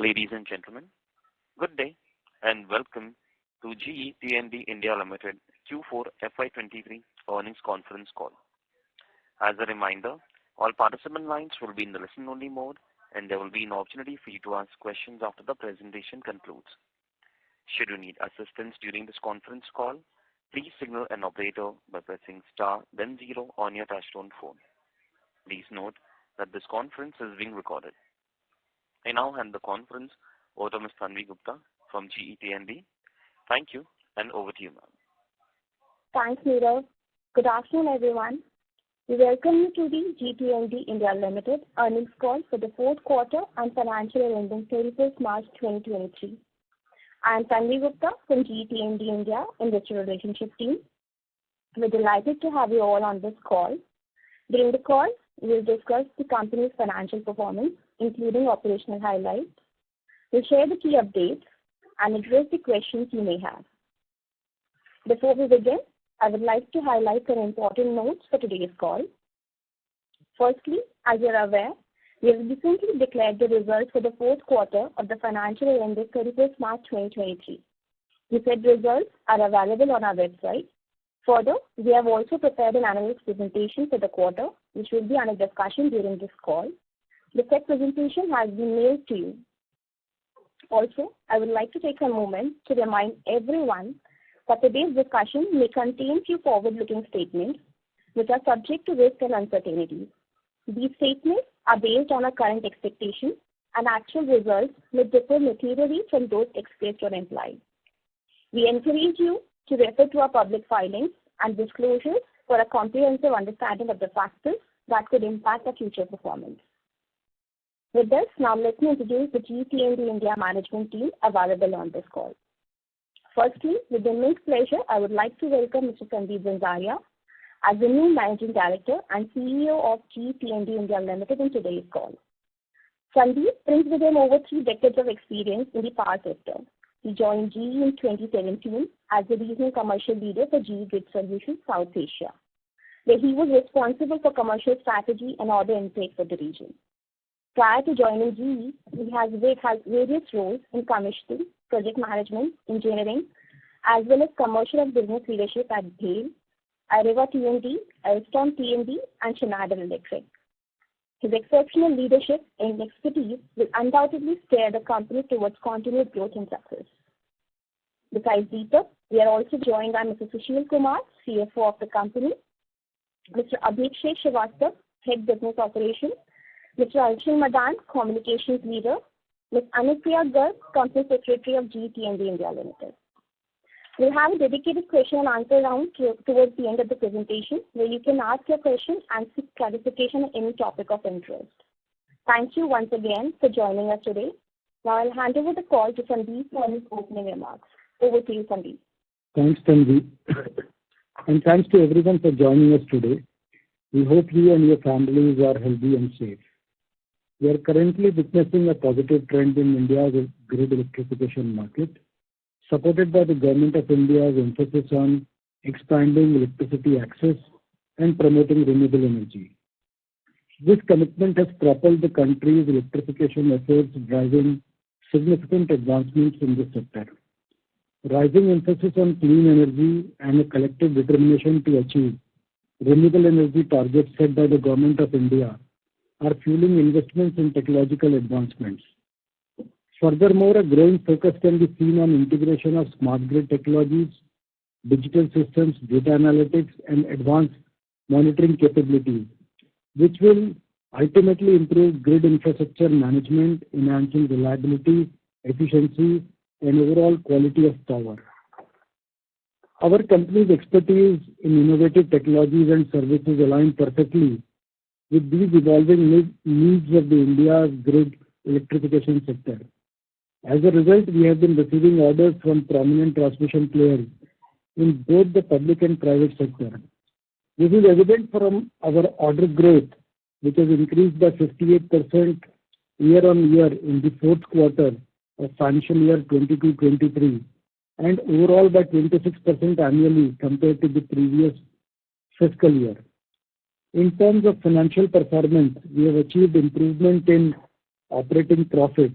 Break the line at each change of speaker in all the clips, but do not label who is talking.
Ladies and gentlemen, good day and welcome to GE T&D India Limited Q4 FY23 earnings conference call. As a reminder, all participant lines will be in the listen-only mode, and there will be an opportunity for you to ask questions after the presentation concludes. Should you need assistance during this conference call, please signal an operator by pressing star then 0 on your touchtone phone. Please note that this conference is being recorded. I now hand the conference over to Ms. Tanvi Gupta from GE T&D. Thank you, and over to you, ma'am.
Thanks, Nirav. Good afternoon, everyone. We welcome you to the GE T&D India Limited earnings call for the fourth quarter and financial year ending 31st March 2023. I am Tanvi Gupta from GE T&D India Investor Relationship Team. We're delighted to have you all on this call. During the call, we'll discuss the company's financial performance, including operational highlights. We'll share the key updates and address the questions you may have. Before we begin, I would like to highlight some important notes for today's call. Firstly, as you're aware, we have recently declared the results for the fourth quarter of the financial year ended 31st March 2023. The said results are available on our website. Further, we have also prepared an analyst presentation for the quarter, which will be under discussion during this call. The said presentation has been mailed to you. Also, I would like to take a moment to remind everyone that today's discussion may contain few forward-looking statements which are subject to risk and uncertainties. These statements are based on our current expectations, and actual results may differ materially from those expressed or implied. We encourage you to refer to our public filings and disclosures for a comprehensive understanding of the factors that could impact our future performance. With this, now let me introduce the GE T&D India management team available on this call. Firstly, with immense pleasure, I would like to welcome Mr. Sandeep Zanzaria as the new Managing Director and CEO of GE T&D India Limited in today's call. Sandeep brings with him over 3 decades of experience in the power sector. He joined GE in 2017 as the regional commercial leader for GE Grid Solutions South Asia, where he was responsible for commercial strategy and order intake for the region. Prior to joining GE, he has various roles in commissioning, project management, engineering, as well as commercial and business leadership at BHEL, Areva T&D, Alstom T&D, and Schneider Electric. His exceptional leadership and expertise will undoubtedly steer the company towards continued growth and success. Besides Deepak, we are also joined by Mr. Sushil Kumar, CFO of the company, Mr. Abhishek Srivastava, Head Business Operations, Mr. Arshil Madan, Communications Leader, Ms. Anupriya Garg, Company Secretary of GE T&D India Limited. We'll have a dedicated question and answer round towards the end of the presentation, where you can ask your question and seek clarification on any topic of interest. Thank you once again for joining us today. Now I'll hand over the call to Sandeep for his opening remarks. Over to you, Sandeep.
Thanks, Tanvi. And thanks to everyone for joining us today. We hope you and your families are healthy and safe. We are currently witnessing a positive trend in India's grid electrification market, supported by the Government of India's emphasis on expanding electricity access and promoting renewable energy. This commitment has propelled the country's electrification efforts, driving significant advancements in this sector. Rising emphasis on clean energy and a collective determination to achieve renewable energy targets set by the Government of India are fueling investments in technological advancements. Furthermore, a growing focus can be seen on integration of smart grid technologies, digital systems, data analytics, and advanced monitoring capabilities, which will ultimately improve grid infrastructure management, enhancing reliability, efficiency, and overall quality of power. Our company's expertise in innovative technologies and services align perfectly with these evolving needs of the India's grid electrification sector. As a result, we have been receiving orders from prominent transmission players in both the public and private sector. This is evident from our order growth, which has increased by 58% year-on-year in the fourth quarter of financial year 22-23, and overall by 26% annually compared to the previous fiscal year. In terms of financial performance, we have achieved improvement in operating profit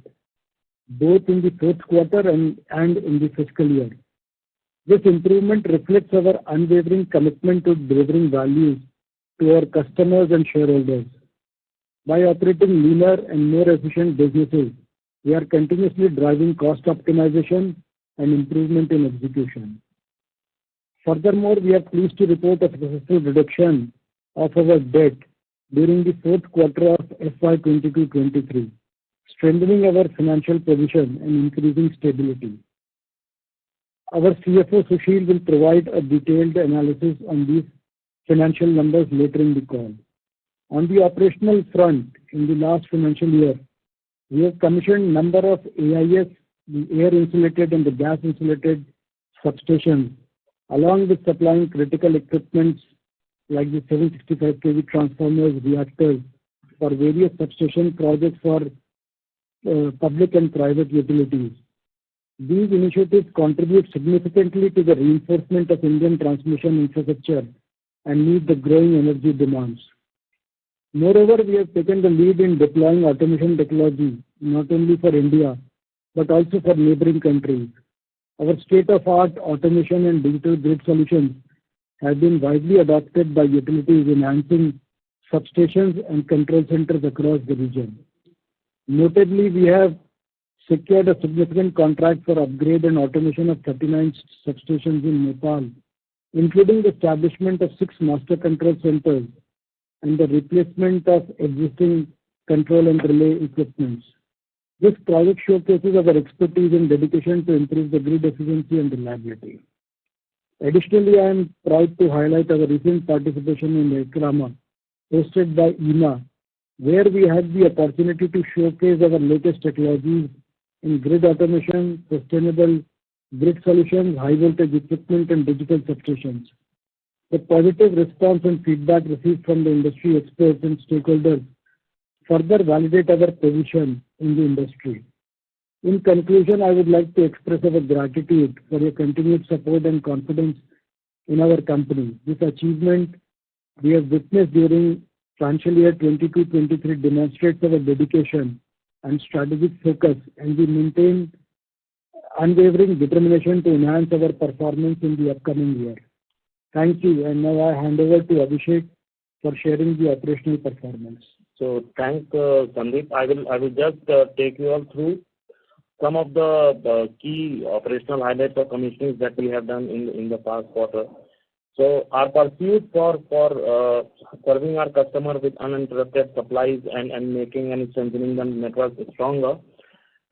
both in the fourth quarter and in the fiscal year. This improvement reflects our unwavering commitment to delivering value to our customers and shareholders. By operating leaner and more efficient businesses, we are continuously driving cost optimization and improvement in execution. Furthermore, we are pleased to report a successful reduction of our debt during the fourth quarter of FY23, strengthening our financial position and increasing stability. Our CFO Sushil will provide a detailed analysis on these financial numbers later in the call. On the operational front, in the last financial year, we have commissioned number of AIS, the air insulated and the gas insulated substations, along with supplying critical equipments like the 765 kV transformers, reactors for various substation projects for public and private utilities. These initiatives contribute significantly to the reinforcement of Indian transmission infrastructure and meet the growing energy demands. Moreover, we have taken the lead in deploying automation technology not only for India but also for neighboring countries. Our state-of-art automation and digital grid solutions have been widely adopted by utilities, enhancing substations and control centers across the region. Notably, we have secured a significant contract for upgrade and automation of 39 substations in Nepal, including the establishment of 6 master control centers and the replacement of existing control and relay equipments. This project showcases our expertise and dedication to improve the grid efficiency and reliability. Additionally, I am proud to highlight our recent participation in the ECRAMA, hosted by IMA, where we had the opportunity to showcase our latest technologies in grid automation, sustainable grid solutions, high voltage equipment, and digital substations. The positive response and feedback received from the industry experts and stakeholders further validate our position in the industry. In conclusion, I would like to express our gratitude for your continued support and confidence in our company. This achievement we have witnessed during financial year 22-23 demonstrates our dedication and strategic focus, and we maintain unwavering determination to enhance our performance in the upcoming year. Thank you, and now I hand over to Abhishek for sharing the operational performance.
So thanks, Sandeep. I will just take you all through some of the key operational highlights or commissionings that we have done in the past quarter. So our pursuit for serving our customer with uninterrupted supplies and making and strengthening the network stronger,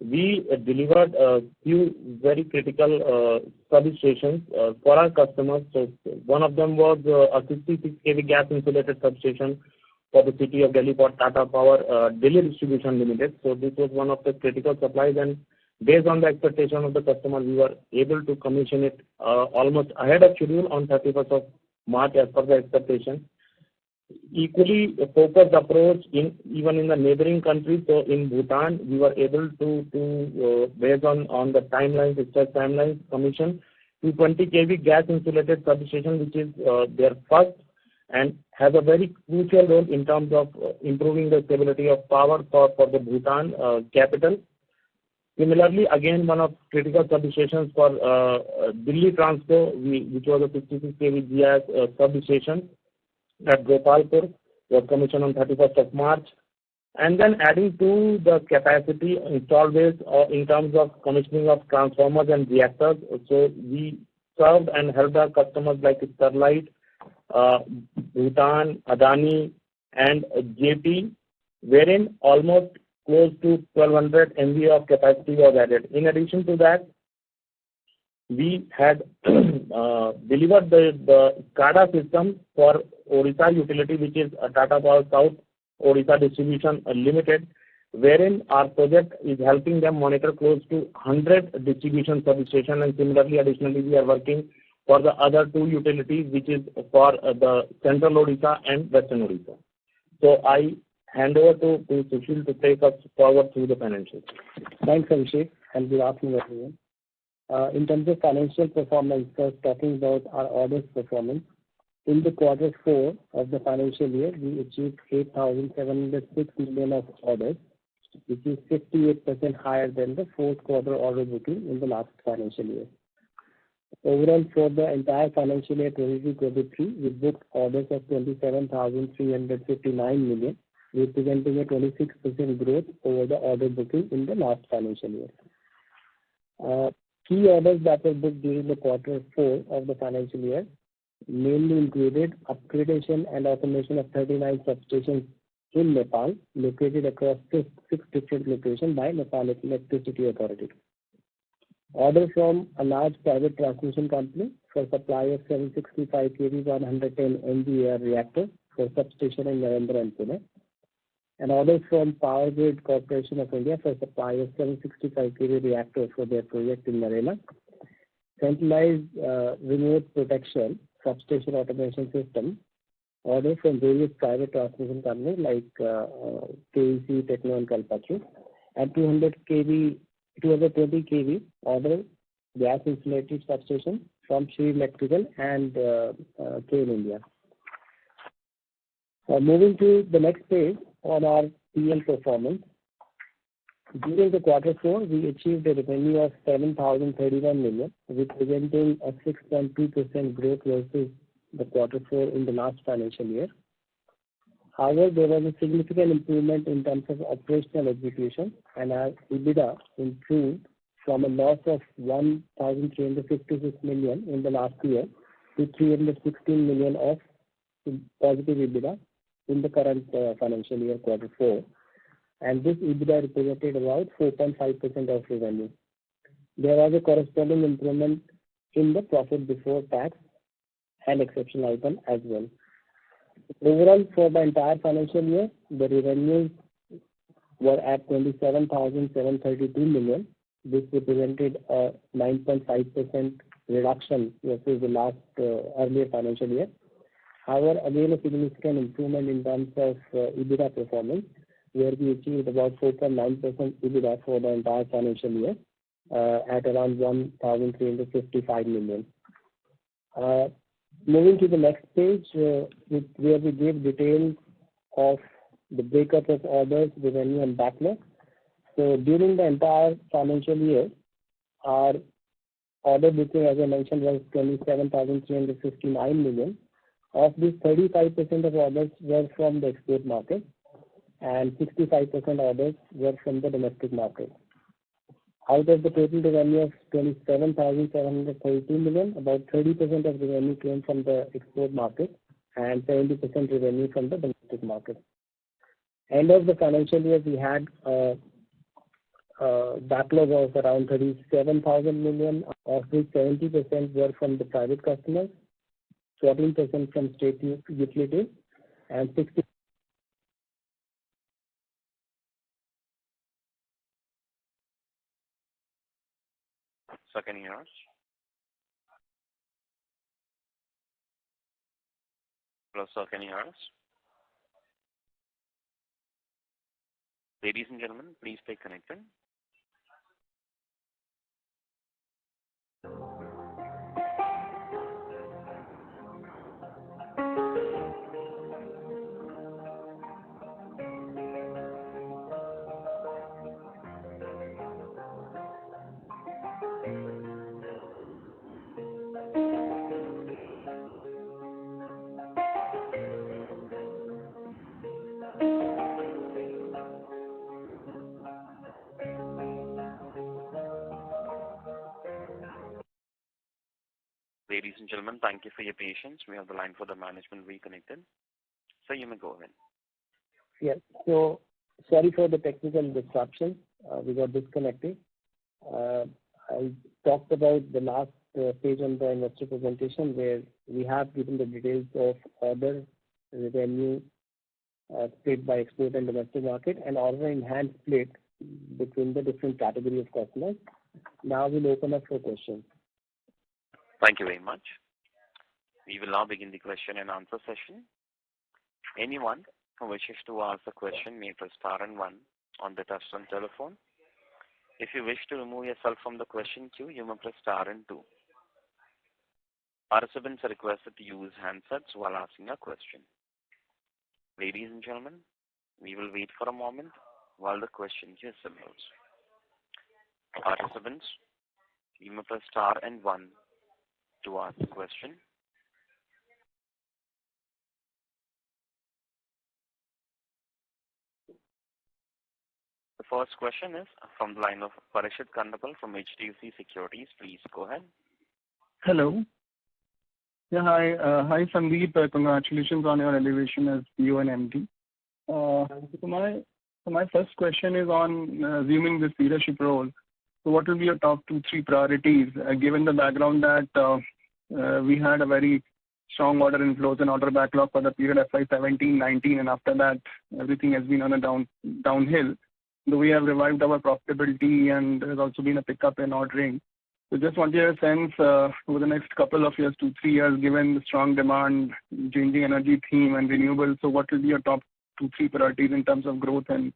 we delivered a few very critical substations for our customers. So one of them was a 66 kV gas insulated substation for the city of Delhi for Tata Power Delhi Distribution Limited. So this was one of the critical supplies, and based on the expectation of the customer, we were able to commission it almost ahead of schedule on 31st of March as per the expectation. Equally focused approach even in the neighboring countries. So in Bhutan, we were able to based on the timelines, discharge timelines, commission 220 kV gas insulated substation, which is their first and has a very crucial role in terms of improving the stability of power for the Bhutan capital. Similarly, again, one of critical substations for Delhi Transco, which was a 56 kV GIS substation at Gopalpur, was commissioned on 31st of March. And then adding to the capacity installed base in terms of commissioning of transformers and reactors. So we served and helped our customers like Sterlite, Bhutan, Adani, and JP, wherein almost close to 1200 MVA of capacity was added. In addition to that, we had delivered the SCADA system for Odisha utility, which is Tata Power South Odisha Distribution Limited, wherein our project is helping them monitor close to 100 distribution substations, and similarly, additionally, we are working for the other 2 utilities, which is for the Central Odisha and Western Odisha. So I hand over to Sushil to take us forward through the financials.
Thanks, Abhishek, and good afternoon, everyone. In terms of financial performance, first talking about our orders performance. In the quarter 4 of the financial year, we achieved 8,706 million of orders, which is 58% higher than the fourth quarter order booking in the last financial year. Overall, for the entire financial year 22-23, we booked orders of 27,359 million, representing a 26% growth over the order booking in the last financial year. Key orders that were booked during the quarter 4 of the financial year mainly included upgradation and automation of 39 substations in Nepal, located across 6 different locations by Nepal Electricity Authority. Order from a large private transmission company for supply of 765 kV 110 MVAR reactor for substation in Narendra and Pune. An order from Power Grid Corporation of India for supply of 765 kV reactor for their project in Narela. Centralized remote protection substation automation system. Order from various private transmission companies like KEC, Techno and Kalpataru. And 220 kV order gas insulated substation from Sri Electrical and KN India. Moving to the next page on our PL performance. During the quarter 4, we achieved a revenue of 7,031 million, representing a 6.2% growth versus the quarter 4 in the last financial year. However, there was a significant improvement in terms of operational execution, and our EBITDA improved from a loss of 1,356 million in the last year to 316 million of positive EBITDA in the current financial year, quarter 4. And this EBITDA represented about 4.5% of revenue. There was a corresponding improvement in the profit before tax and exceptional item as well. Overall, for the entire financial year, the revenues were at 27,732 million. This represented a 9.5% reduction versus the last earlier financial year. However, again, a significant improvement in terms of EBITDA performance, where we achieved about 4.9% EBITDA for the entire financial year at around 1,355 million. Moving to the next page, where we give details of the breakup of orders, revenue, and backlog. So during the entire financial year, our order booking, as I mentioned, was 27,359 million. Of this, 35% of orders were from the export market, and 65% orders were from the domestic market. Out of the total revenue of 27,732 million, about 30% of revenue came from the export market and 70% revenue from the domestic market. End of the financial year, we had a backlog of around 37,000 million, of which 70% were from the private customers, 14% from state utilities, and 60%.
So can you hear us? Hello, sir, can you hear us? Ladies and gentlemen, please stay connected. Ladies and gentlemen, thank you for your patience. We have the line for the management reconnected. So you may go ahead.
Yes. So sorry for the technical disruption. We got disconnected. I talked about the last page on the investor presentation, where we have given the details of order revenue split by export and domestic market, and order in hand split between the different category of customers. Now we'll open up for questions.
Thank you very much. We will now begin the question and answer session. Anyone who wishes to ask a question may press star and one on the touchtone telephone. If you wish to remove yourself from the question queue, you may press star and two. Participants are requested to use handsets while asking a question. Ladies and gentlemen, we will wait for a moment while the question queue assembles. Participants, you may press star and one to ask the question. The first question is from the line of Parikshit Kandapal from HDFC Securities. Please go ahead.
Hello. Yeah, hi. Hi, Sandeep. Congratulations on your elevation as CEO and MD. So my first question is on assuming this leadership role. So what will be your top 2-3 priorities, given the background that we had a very strong order inflows and order backlog for the period FY17-19, and after that everything has been on a downhill. Though we have revived our profitability and there's also been a pickup in ordering. So just want your sense over the next couple of years, 2-3 years, given the strong demand, changing energy theme and renewables. So what will be your top 2-3 priorities in terms of growth and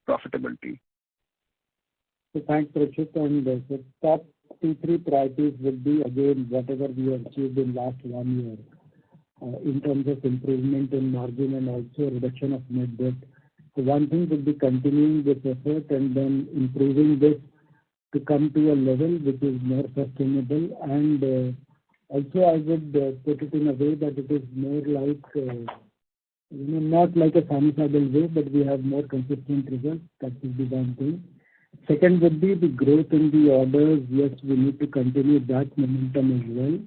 profitability?
So thanks, Parikshit. And the top 2-3 priorities will be, again, whatever we have achieved in last 1 year in terms of improvement in margin and also reduction of net debt. So one thing would be continuing this effort and then improving this to come to a level which is more sustainable. And also I would put it in a way that it is more like, not like a sinusoidal way, but we have more consistent results. That would be one thing. Second would be the growth in the orders. Yes, we need to continue that momentum as well,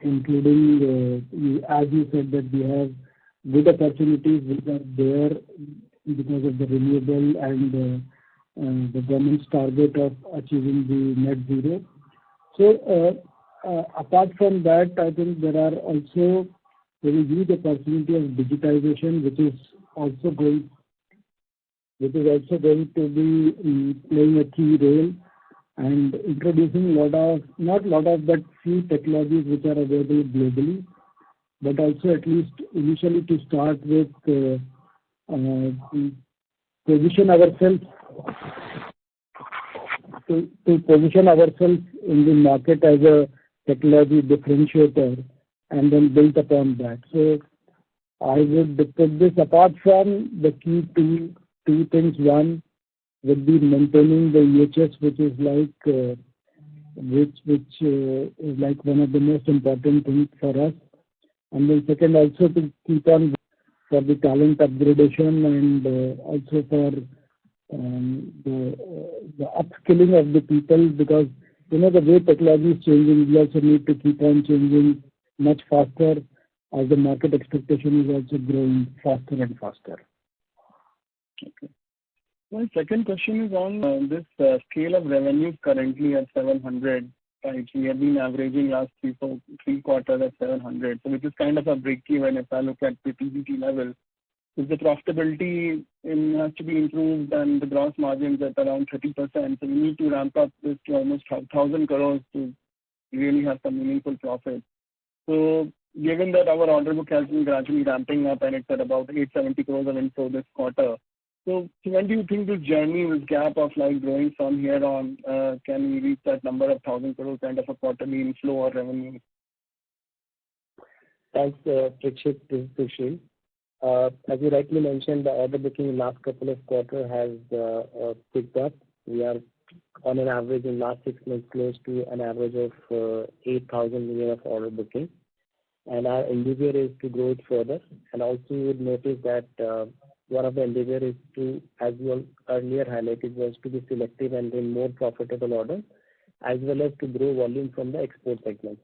including, as you said, that we have good opportunities which are there because of the renewable and the government's target of achieving the net zero. So apart from that, I think there are also very huge opportunity of digitization, which is also going to be playing a key role and introducing but few technologies which are available globally, but also at least initially to start with position ourselves in the market as a technology differentiator and then build upon that. So I would put this apart from the key two things. One would be maintaining the EHS, which is like one of the most important things for us. And then second, also to keep on for the talent upgradation and also for the upskilling of the people, because the way technology is changing, we also need to keep on changing much faster as the market expectation is also growing faster and faster.
Okay. My second question is on this scale of revenues currently at 700. Right, we have been averaging last three quarters at 700, so which is kind of a break even if I look at the PBT level. If the profitability has to be improved and the gross margins at around 30%, so we need to ramp up this to almost 1,000 crores to really have some meaningful profit. So given that our order book has been gradually ramping up and it's at about 870 crores of inflow this quarter, so when do you think this journey, this gap of growing from here on, can we reach that number of 1,000 crores kind of a quarterly inflow or revenue?
Thanks, Parikshit. This is Sushil. As you rightly mentioned, the order booking in last couple of quarters has picked up. We are on an average in last 6 months close to an average of 8,000 million of order booking. And our endeavor is to grow it further. And also you would notice that one of the endeavor is to, as you earlier highlighted, was to be selective and win more profitable orders, as well as to grow volume from the export segment.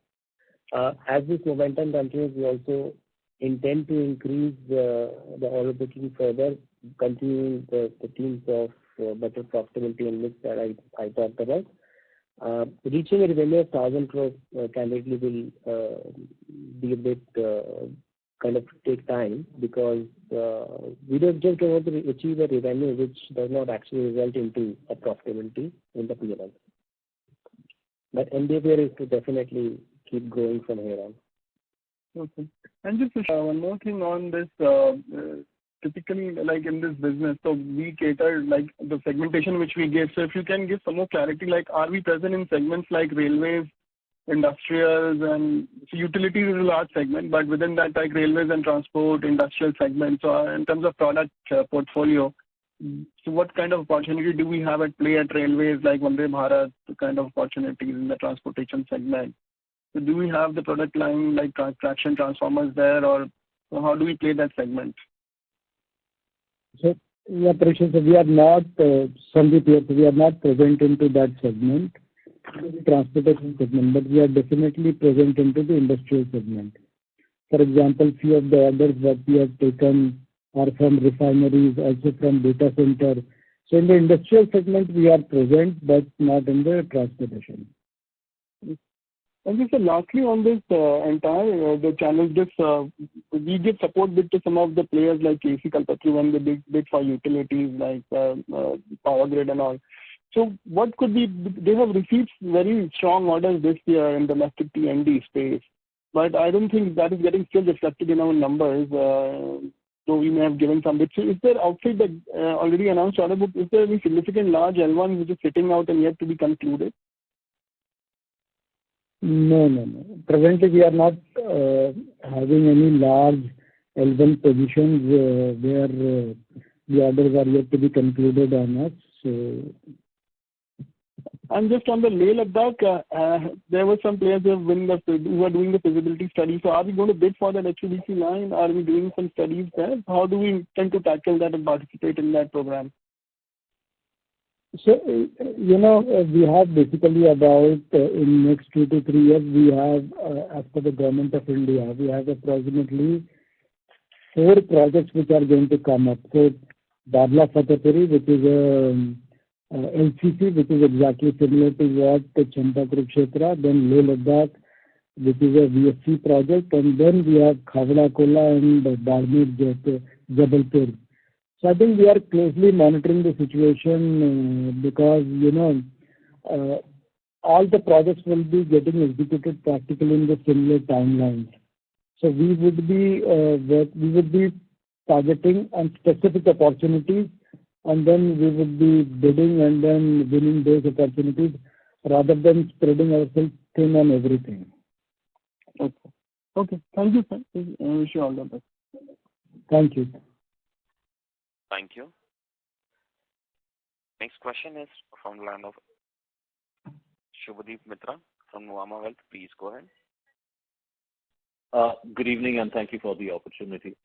As this momentum continues, we also intend to increase the order booking further, continuing the themes of better profitability and mix that I talked about. Reaching a revenue of 1,000 crores candidly will be a bit kind of take time, because we don't just want to achieve a revenue which does not actually result into a profitability in the P&L. But endeavor is to definitely keep growing from here on.
Okay. And just one more thing on this, typically in this business, so we cater the segmentation which we give. So if you can give some more clarity, are we present in segments like railways, industrials, and so utilities is a large segment, but within that railways and transport, industrial segments, so in terms of product portfolio, So what kind of opportunity do we have at play at railways like Vande Bharat, the kind of opportunities in the transportation segment? So do we have the product line like traction transformers there, or how do we play that segment?
So, yeah, Prashant, so we are not, Sandeep here, so we are not present into that segment, the transportation segment, but we are definitely present into the industrial segment. For example, few of the orders that we have taken are from refineries, also from data center. So in the industrial segment, we are present, but not in the transportation.
And just lastly on this entire the channel, we give support bid to some of the players like KC Kalpatru when they bid for utilities like Power Grid and all. So what could be, they have received very strong orders this year in domestic T&D space, but I don't think that is getting still reflected in our numbers. So we may have given some bids. So is there outside the already announced order book, is there any significant large L1 which is sitting out and yet to be concluded?
No. Presently, we are not having any large L1 positions where the orders are yet to be concluded on us. So,
and just on the Leh Ladakh, there were some players who are doing the feasibility study. So are we going to bid for that HVDC line? Are we doing some studies there? How do we intend to tackle that and participate in that program?
So, we have basically about, in next 2 to 3 years, we have, as per the Government of India, we have approximately 4 projects which are going to come up. So, Dadla Fatehpuri, which is a LCC, which is exactly similar to what the Champa Kurukshetra, then Leh Ladakh, which is a VSC project, and then we have Khavda Kola and Barmer Jabalpur. So I think we are closely monitoring the situation because, all the projects will be getting executed practically in the similar timelines. So we would be targeting on specific opportunities, and then we would be bidding and then winning those opportunities rather than spreading ourselves thin on everything.
Okay. Thank you, sir. I wish you all the best.
Thank you.
Thank you. Next question is from the line of Shubhadeep Mitra from Nuvama Wealth. Please go ahead.
Good evening, and thank you for the opportunity.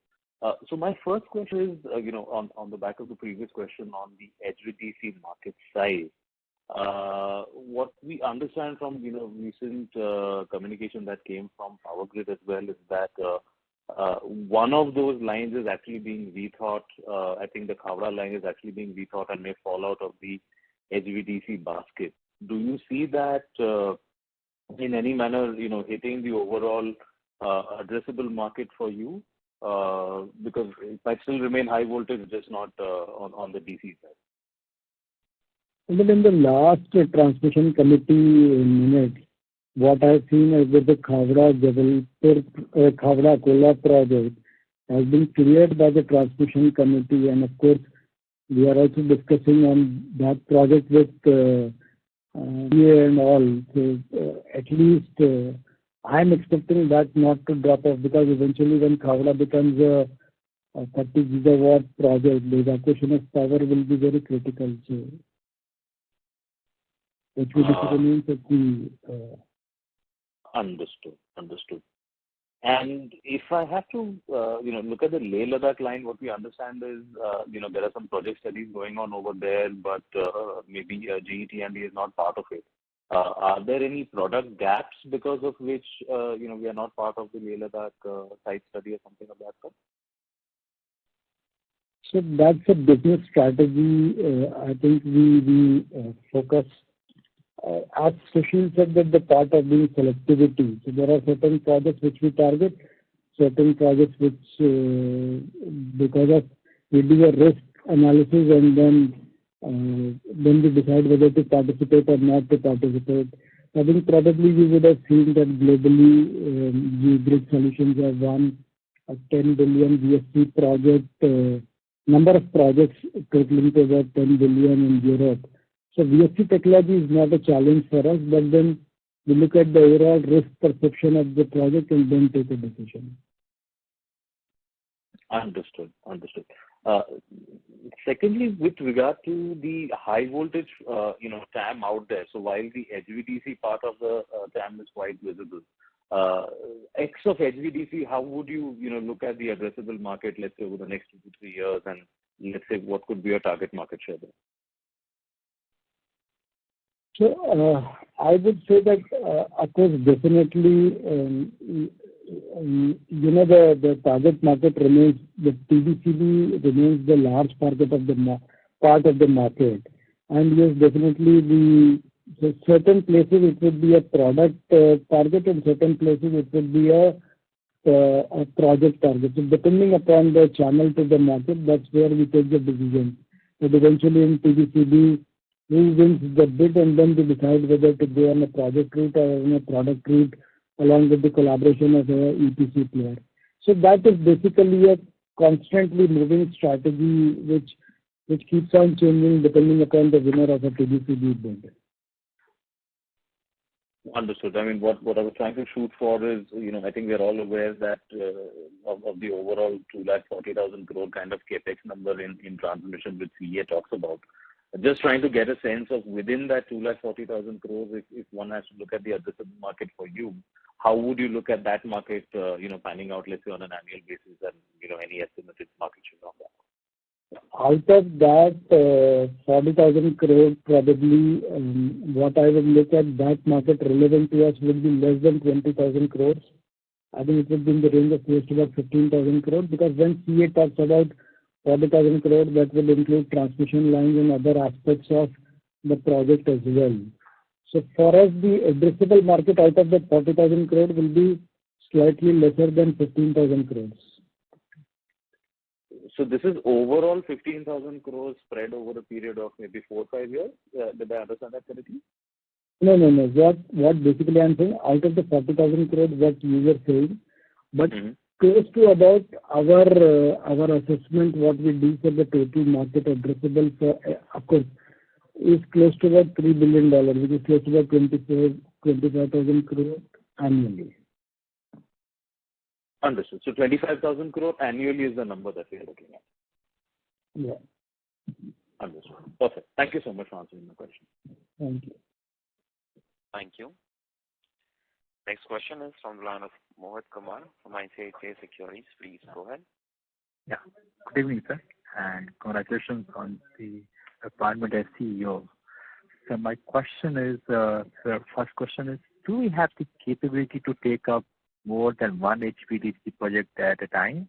So my first question is, on the back of the previous question on the HVDC market size. What we understand from, recent communication that came from Power Grid as well is that one of those lines is actually being rethought. I think the Khavda line is actually being rethought and may fall out of the HVDC basket. Do you see that in any manner, hitting the overall addressable market for you? Because it might still remain high voltage, just not on the DC side.
But in the last transmission committee minutes, what I've seen is that the Khavda Kola project has been cleared by the transmission committee, and of course, we are also discussing on that project with PA and all. So at least I'm expecting that not to drop off, because eventually when Khavda becomes a 30 gigawatt project, the evacuation of power will be very critical. So HVDC remains a key.
Understood. And if I have to, look at the Leh Ladakh line, what we understand is, there are some project studies going on over there, but maybe GET&D is not part of it. Are there any product gaps because of which, we are not part of the Leh Ladakh site study or something of that sort?
So that's a business strategy. I think we focus, as Sushil said, that the part of being selectivity. So there are certain projects which we target, certain projects which, because of we do a risk analysis and then we decide whether to participate or not to participate. I think probably you would have seen that globally, Grid Solutions have won a 10 billion VSC project, number of projects totaling to about 10 billion in Europe. So VSC technology is not a challenge for us, but then we look at the overall risk perception of the project and then take a decision.
Understood. Secondly, with regard to the high voltage, TAM out there, so while the HVDC part of the TAM is quite visible, X of HVDC, how would you, look at the addressable market, let's say, over the next 2 to 3 years, and let's say what could be your target market share there?
So I would say that, of course, definitely, the target market remains, the TBCB remains the large part of the market. And yes, definitely the certain places it would be a product target, and certain places it would be a project target. So depending upon the channel to the market, that's where we take the decision. But eventually in TBCB, who wins the bid, and then we decide whether to go on a project route or on a product route along with the collaboration of a EPC player. So that is basically a constantly moving strategy which keeps on changing depending upon the winner of a TBCB bid.
Understood. I mean, what I was trying to shoot for is, I think we're all aware that of the overall 240,000 crore kind of capex number in transmission which CEA talks about. Just trying to get a sense of within that 240,000 crores, if one has to look at the addressable market for you, how would you look at that market, panning out, let's say, on an annual basis, and any estimated market share on that?
Out of that 40,000 crore, probably what I would look at that market relevant to us would be less than 20,000 crores. I think it would be in the range of close to about 15,000 crores, because when CA talks about 40,000 crores, that will include transmission lines and other aspects of the project as well. So for us, the addressable market out of that 40,000 crores will be slightly lesser than 15,000 crores.
So this is overall 15,000 crores spread over a period of maybe 4 or 5 years. Did I understand that correctly?
No. What basically I'm saying, out of the 40,000 crores what you were saying, but close to about our assessment, what we do for the total market addressable for, of course, is close to about $3 billion, which is close to about 25,000 crores annually.
Understood. So 25,000 crore annually is the number that we are looking at.
Yeah.
Understood. Perfect. Thank you so much for answering my question.
Thank you.
Thank you. Next question is from the line of Mohit Kumar from ICICI Securities. Please go ahead.
Yeah. Good evening, sir, and congratulations on the appointment as CEO. So my question is, first question is, do we have the capability to take up more than one HVDC project at a time?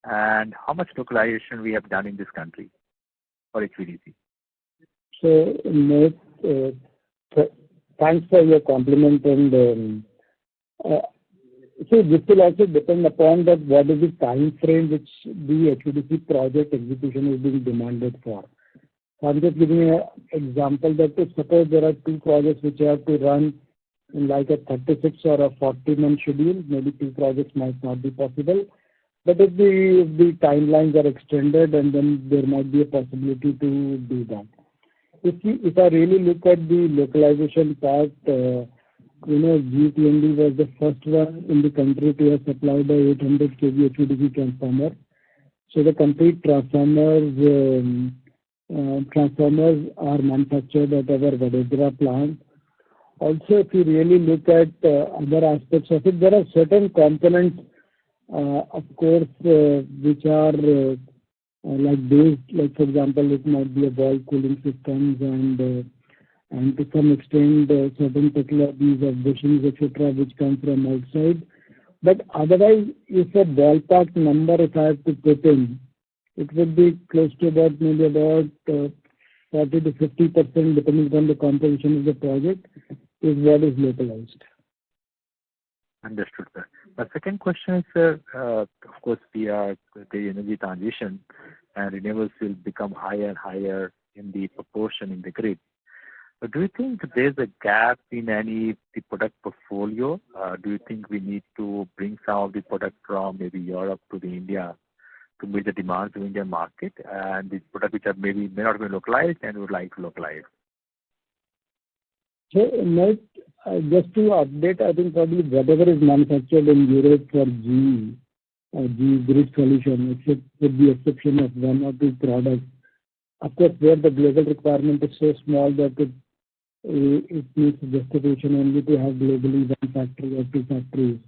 And how much localization we have done in this country for HVDC?
So, Mohit, thanks for your compliment, and so this will also depend upon that what is the time frame which the HVDC project execution is being demanded for. So I'm just giving you an example that if suppose there are 2 projects which have to run in like a 36 or a 40-month schedule, maybe 2 projects might not be possible. But if the timelines are extended, and then there might be a possibility to do that. If I really look at the localization part, GTND was the first one in the country to have supplied a 800 kV HVDC transformer. So the complete transformers are manufactured at our Vadodara plant. Also, if you really look at other aspects of it, there are certain components, of course, which are like based, like for example, it might be a valve cooling systems, and to some extent certain technologies of bushings, etc., which come from outside. But otherwise, if a ballpark number, if I have to put in, it would be close to about maybe about 40 to 50%, depending upon the composition of the project, is what is localized.
Understood, sir. My second question is, sir, of course, we are the energy transition, and renewables will become higher and higher in the proportion in the grid. But do you think there's a gap in the product portfolio? Do you think we need to bring some of the product from maybe Europe to the India to meet the demands of the Indian market, and the product which are maybe may not be localized and would like to localize?
So, just to update, I think probably whatever is manufactured in Europe for GE, the grid solution, except with the exception of one or two products. Of course, where the global requirement is so small that it needs justification only to have globally one factory or two factories.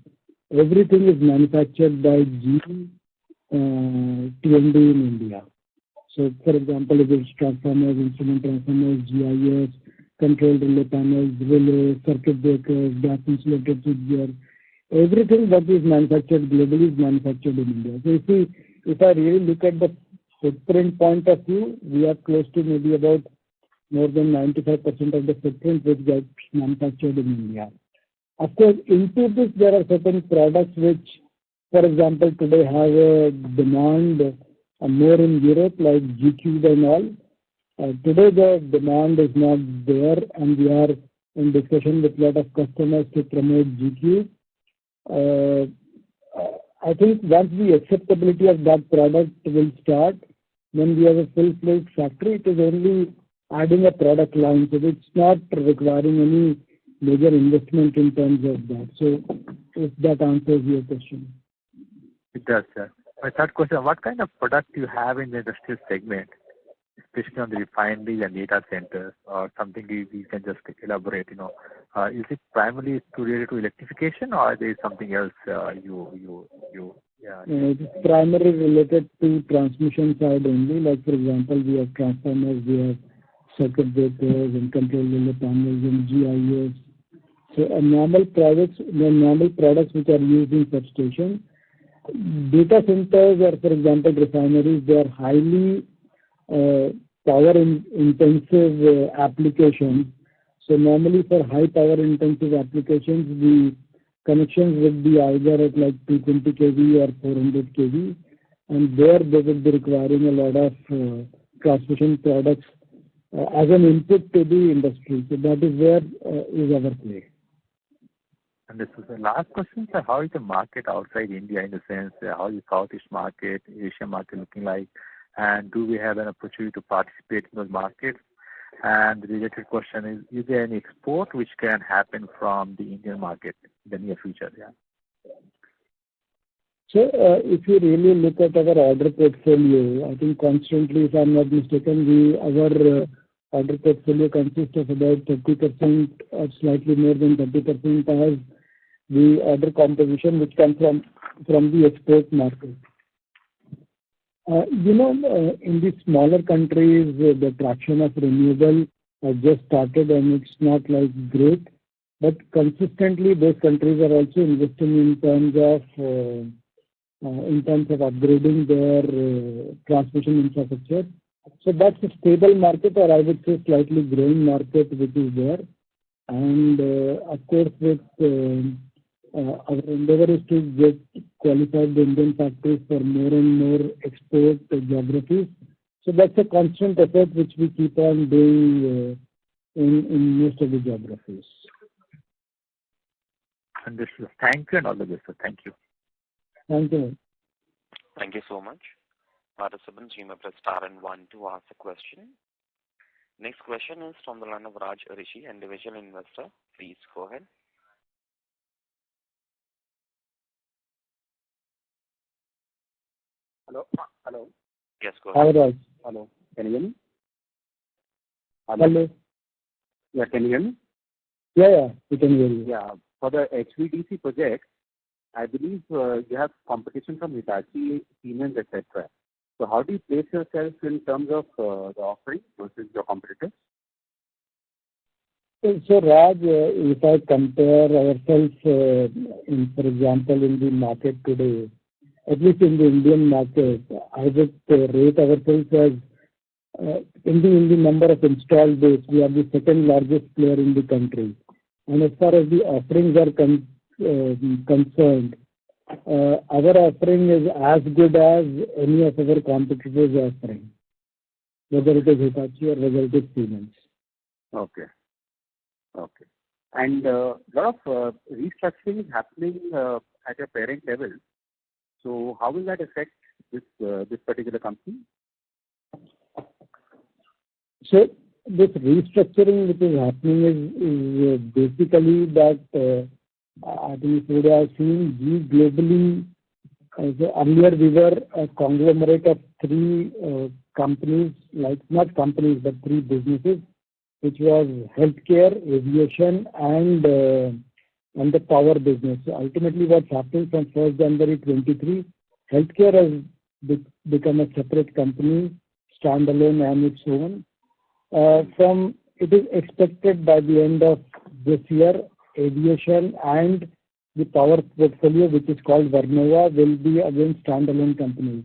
Everything is manufactured by GE T&D in India. So, for example, if it's transformers, instrument transformers, GIS, control relay panels, relay, circuit breakers, gas insulated switchgear, everything that is manufactured globally is manufactured in India. So, if I really look at the footprint point of view, we are close to maybe about more than 95% of the footprint which gets manufactured in India. Of course, into this there are certain products which, for example, today have a demand more in Europe, like GQ and all. Today the demand is not there, and we are in discussion with a lot of customers to promote GQ. I think once the acceptability of that product will start, when we have a full-fledged factory, it is only adding a product line, so it's not requiring any major investment in terms of that. So, if that answers your question.
It does, sir. My third question, what kind of product you have in the industrial segment, especially on the refineries and data centers, or something you can just elaborate, is it primarily related to electrification, or there is something else
It is primarily related to transmission side only, like for example, we have transformers, we have circuit breakers and control relay panels and GIS. So normal products which are used in substation. Data centers or, for example, refineries, they are highly power-intensive applications. So normally for high power-intensive applications, the connections would be either at like 220 kV or 400 kV, and there they would be requiring a lot of transmission products as an input to the industry. So that is where is our play.
And this is the last question, sir. How is the market outside India, in the sense, how is the Southeast market, Asia market looking like, and do we have an opportunity to participate in those markets? And the related question is there any export which can happen from the Indian market in the near future? Yeah.
So, if you really look at our order portfolio, I think constantly, if I'm not mistaken, our order portfolio consists of about 30% or slightly more than 30% as the order composition which comes from the export market. In the smaller countries, the traction of renewable has just started and it's not like great, but consistently those countries are also investing in terms of upgrading their transmission infrastructure. So that's a stable market, or I would say slightly growing market which is there. And of course, with our endeavor is to get qualified the Indian factories for more and more export geographies. So that's a constant effort which we keep on doing in most of the geographies.
Understood. Thank you and all the best, sir. Thank you.
Thank you.
Thank you so much. Participants, you may press star and 1 to ask a question. Next question is from the line of Raj Rishi, individual investor. Please go ahead.
Hello.
Yes, go ahead.
Hi, Raj.
Hello. Can you hear me?
Hello.
Yeah, can you hear me?
Yeah, we can hear you.
Yeah. For the HVDC project, I believe you have competition from Hitachi, Siemens, etc. So how do you place yourself in terms of the offering versus your competitors?
So Raj, if I compare ourselves, for example, in the market today, at least in the Indian market, I would rate ourselves as in the number of installed base, we are the second largest player in the country. And as far as the offerings are concerned, our offering is as good as any of our competitors' offering, whether it is Hitachi or whether it is Siemens.
Okay. And a lot of restructuring is happening at your parent level. So how will that affect this particular company?
So this restructuring which is happening is basically that I think we are seeing globally So earlier we were a conglomerate of three companies, like not companies, but three businesses, which was healthcare, aviation, and the power business. So ultimately, what's happening from 1st January 23, healthcare has become a separate company, standalone on its own. It is expected by the end of this year, aviation and the power portfolio, which is called Vernova, will be again standalone companies.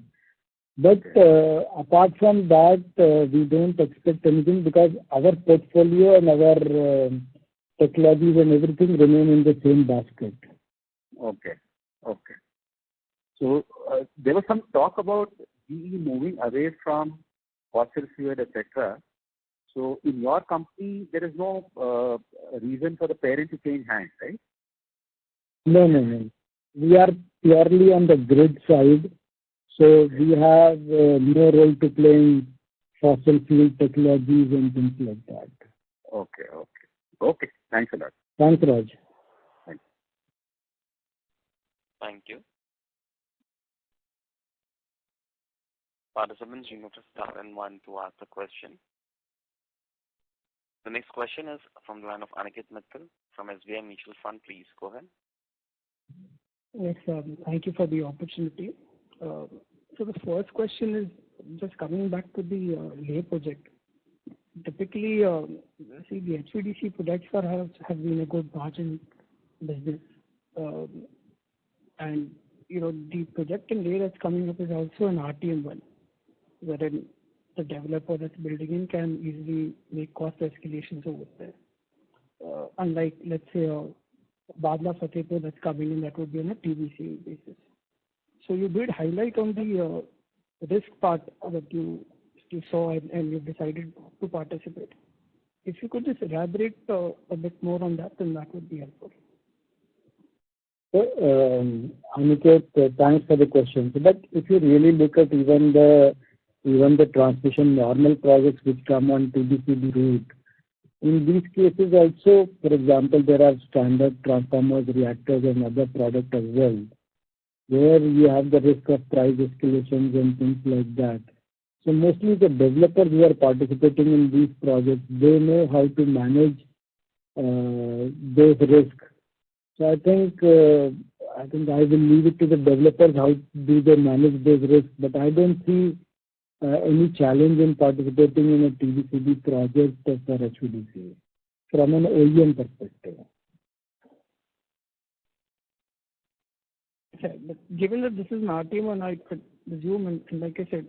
But apart from that, we don't expect anything because our portfolio and our technologies and everything remain in the same basket.
Okay. So there was some talk about GE moving away from fossil fuel, etc. So in your company, there is no reason for the parent to change hands, right?
No. We are purely on the grid side. So we have no role to play in fossil fuel technologies and things like that.
Okay. Thanks a lot.
Thanks, Raj.
Thank you. Participants, you notice star and one to ask the question. The next question is from the line of Aniket Mittal from SBI Mutual Fund. Please go ahead.
Yes, thank you for the opportunity. So the first question is just coming back to the Leh project. Typically, see the HVDC projects have been a good margin business, and the project in Leh that's coming up is also an RTM one, wherein the developer that's building in can easily make cost escalations over there. Unlike, let's say, Badla Fatehpur that's coming in, that would be on a TBC basis. So you did highlight on the risk part that you saw and you decided to participate. If you could just elaborate a bit more on that, then that would be helpful.
So, Aniket, thanks for the question. But if you really look at even the transmission normal projects which come on TBCB route, in these cases also, for example, there are standard transformers, reactors, and other products as well, where you have the risk of price escalations and things like that. So mostly the developers who are participating in these projects, they know how to manage those risks. So I think I will leave it to the developers how do they manage those risks. But I don't see any challenge in participating in a TBCB project for HVDC from an OEM perspective.
Okay, but given that this is an RTM and I could assume, and like I said,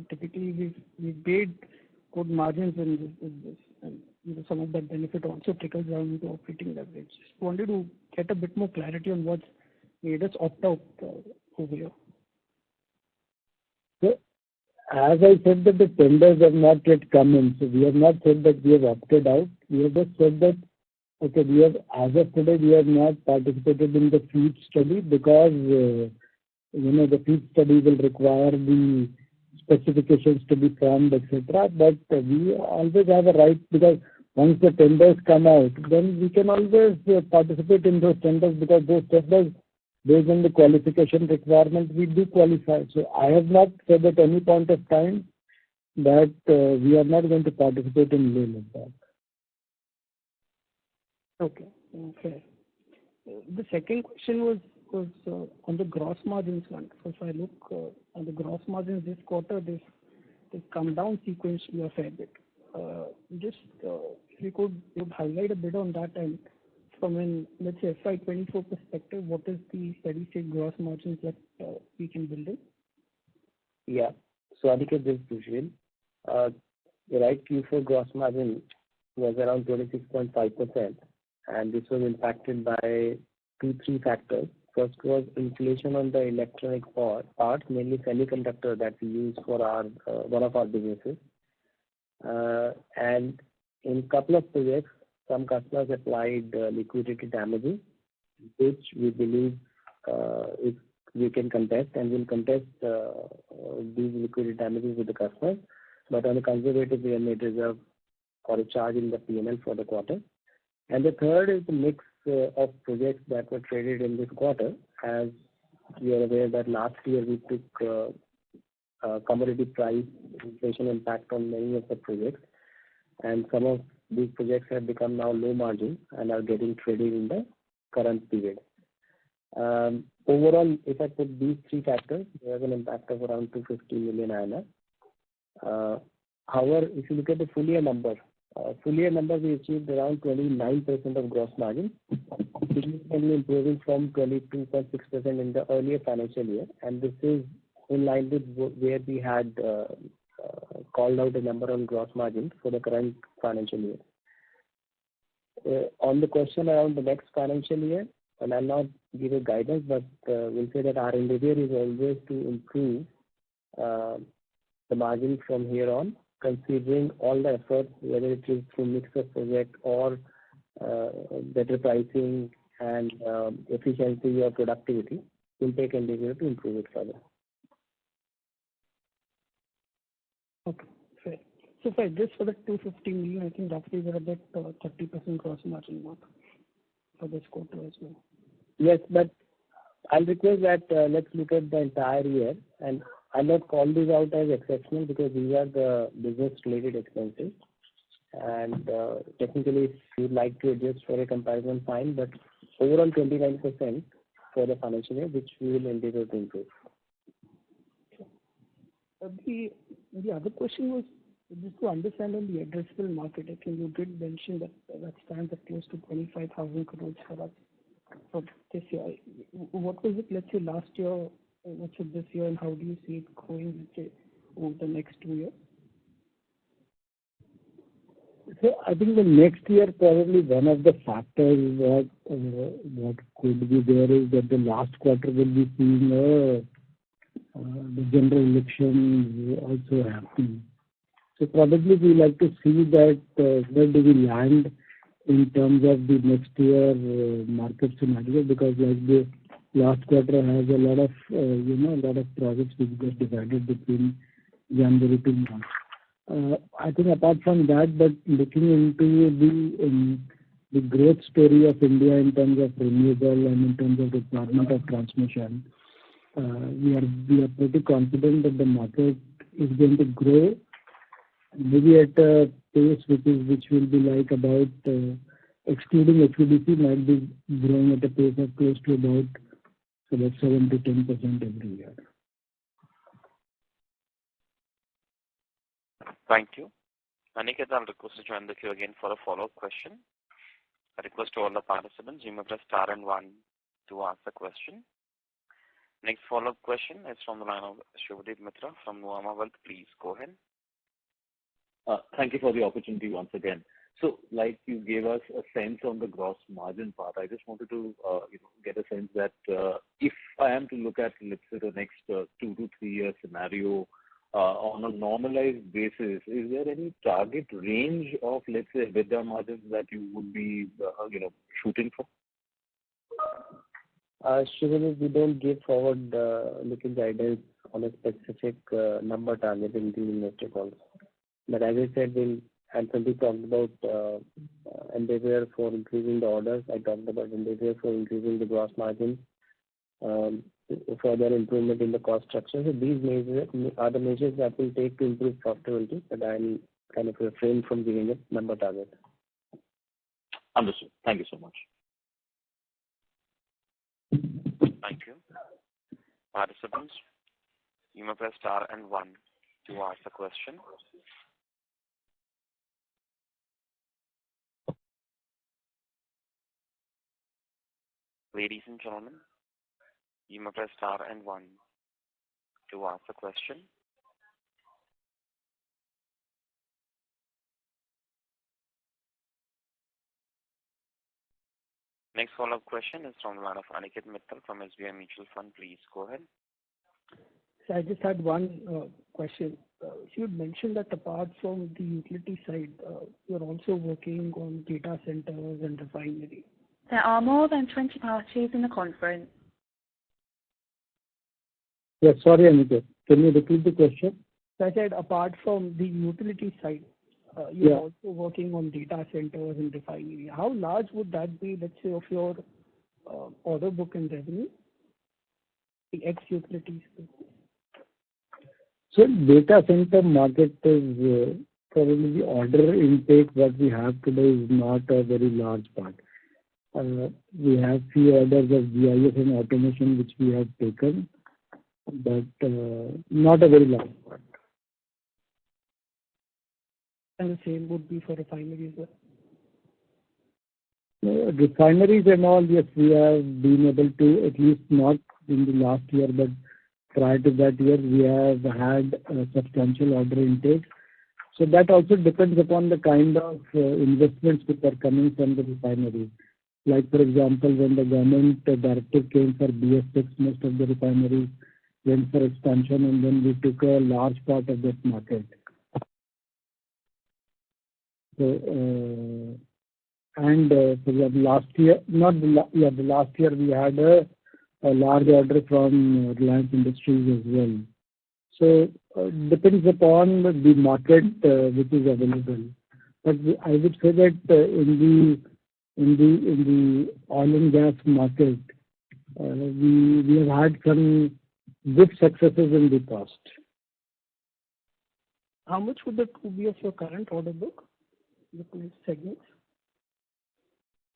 typically we've paid good margins in this and some of that benefit also trickles down into operating leverage. Just wanted to get a bit more clarity on what's made us opt out over here.
So, as I said that the tenders have not yet come in, so we have not said that we have opted out. We have just said that, okay, as of today, we have not participated in the FEED study because, the FEED study will require the specifications to be formed, etc. But we always have a right, because once the tenders come out, then we can always participate in those tenders, because those tenders, based on the qualification requirement, we do qualify. So I have not said at any point of time that we are not going to participate in Leh Ladakh.
Okay. The second question was on the gross margins front. So if I look on the gross margins this quarter, they've come down sequentially a fair bit. Just if you could highlight a bit on that, and from an, let's say, FY24 perspective, what is the steady state gross margins that we can build in?
Yeah. So Aniket, this is Sushil. You're right, Q4 gross margin was around 26.5%, and this was impacted by 2-3 factors. First was inflation on the electronic parts, mainly semiconductor that we use for our one of our businesses. And in couple of projects, some customers applied liquidated damages, which we believe if we can contest, and we'll contest these liquidated damages with the customers. But on a conservative, we have made reserve for a charge in the P&L for the quarter. And the third is the mix of projects that were traded in this quarter has You are aware that last year we took commodity price inflation impact on many of the projects, and some of these projects have become now low margin and are getting traded in the current period. Overall, if I put these three factors, there is an impact of around 250 million INR. However, if you look at the full year number we achieved around 29% of gross margin, significantly improving from 22.6% in the earlier financial year, and this is in line with where we had called out a number on gross margin for the current financial year. On the question around the next financial year, and I'll not give a guidance, but we'll say that our endeavor is always to improve the margin from here on, considering all the efforts, whether it is through mix of project or better pricing and efficiency or productivity. We'll take endeavor to improve it further.
Okay, fair. So if I adjust for the 250 million, I think roughly we're about 30% gross margin mark for this quarter as well.
Yes, but I'll request that let's look at the entire year, and I'll not call these out as exceptional because these are the business-related expenses. And technically, if you'd like to adjust for a comparison, fine, but overall 29% for the financial year, which we will endeavor to improve.
The other question was just to understand on the addressable market. I think you did mention that that stands at close to 25,000 crores for us for this year. What was it, let's say, last year? What's it this year, and how do you see it growing, let's say, over the next 2 years?
So I think the next year probably one of the factors what could be there is that the last quarter will be seeing the general elections also happening. So probably we like to see that where do we land in terms of the next year market scenario, because like the last quarter has a lot of a lot of projects which get divided between January to March. I think apart from that, but looking into the growth story of India in terms of renewable and in terms of requirement of transmission, we are pretty confident that the market is going to grow, maybe at a pace which will be like about excluding HVDC might be growing at a pace of close to about 7 to 10% every year.
Thank you. Aniket, I'll request to join the queue again for a follow-up question. I request to all the participants, you may press star and 1 to ask the question. Next follow-up question is from the line of Shubhadeep Mitra from Nuvama Wealth. Please go ahead.
Thank you for the opportunity once again. So, like you gave us a sense on the gross margin part, I just wanted to get a sense that if I am to look at, let's say, the next 2 to 3 year scenario on a normalized basis, is there any target range of, let's say, EBITDA margins that you would be, shooting for?
Shubhadeep, we don't give forward looking guidance on a specific number target in the investor calls. But as I said, and Sandeep talked about endeavor for increasing the orders. I talked about endeavor for increasing the gross margin, further improvement in the cost structure. So these measures are the measures that will take to improve profitability, but I'll kind of refrain from giving a number target.
Understood. Thank you so much.
Thank you. Participants, you may press star and 1 to ask the question. Ladies and gentlemen, you may press star and 1 to ask the question. Next follow-up question is from the line of Aniket Mittal from SBI Mutual Fund. Please go ahead.
So I just had one question. You had mentioned that apart from the utility side, you're also working on data centers and refinery.
There are more than 20 parties in the conference.
Yes, sorry, Aniket. Can you repeat the question?
So I said apart from the utility side, you're also working on data centers and refinery. How large would that be, let's say, of your order book and revenue? the ex-utilities business?
So data center market is probably the order intake what we have today is not a very large part. We have few orders of GIS and automation which we have taken, but not a very large part.
And the same would be for refineries as well?
Refineries and all, yes, we have been able to, at least not in the last year, but prior to that year, we have had substantial order intake. So that also depends upon the kind of investments which are coming from the refineries. Like, for example, when the government directive came for BS6, most of the refineries went for expansion, and then we took a large part of that market. So, for the last year, the last year we had a large order from Reliance Industries as well. So depends upon the market which is available. But I would say that in the oil and gas market, we have had some good successes in the past.
How much would that be of your current order book, the two segments?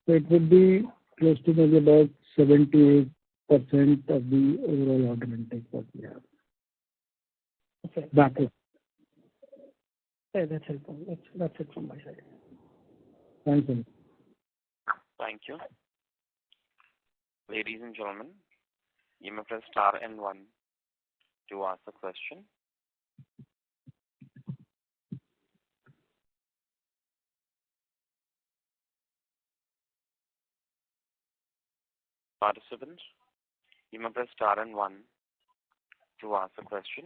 So it would be close to maybe about 78% of the overall order intake that we have.
Okay.
That is.
Yeah, that's helpful. That's it from my side.
Thank you.
Thank you. Ladies and gentlemen, you may press star and 1 to ask a question. Participants, you may press star and 1 to ask a question.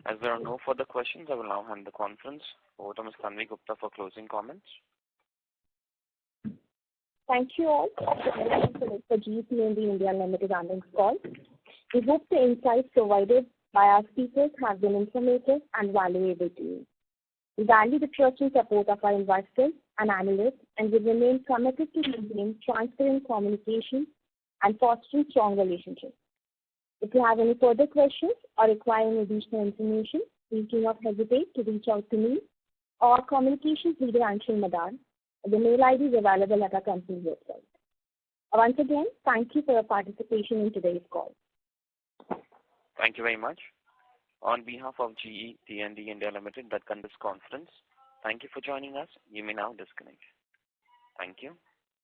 As there are no further questions, I will now hand the conference over to Ms. Tanvi Gupta for closing comments.
Thank you all for joining us for GTND India Limited earnings call. We hope the insights provided by our speakers have been informative and valuable to you. We value the trust and support of our investors and analysts, and we remain committed to maintaining transparent communication and fostering strong relationships. If you have any further questions or require any additional information, please do not hesitate to reach out to me or communications leader Anshul Madar. The mail ID is available at our company's website. Once again, thank you for your participation in today's call.
Thank you very much. On behalf of GE T&D India Limited, that concludes this conference. Thank you for joining us. You may now disconnect. Thank you.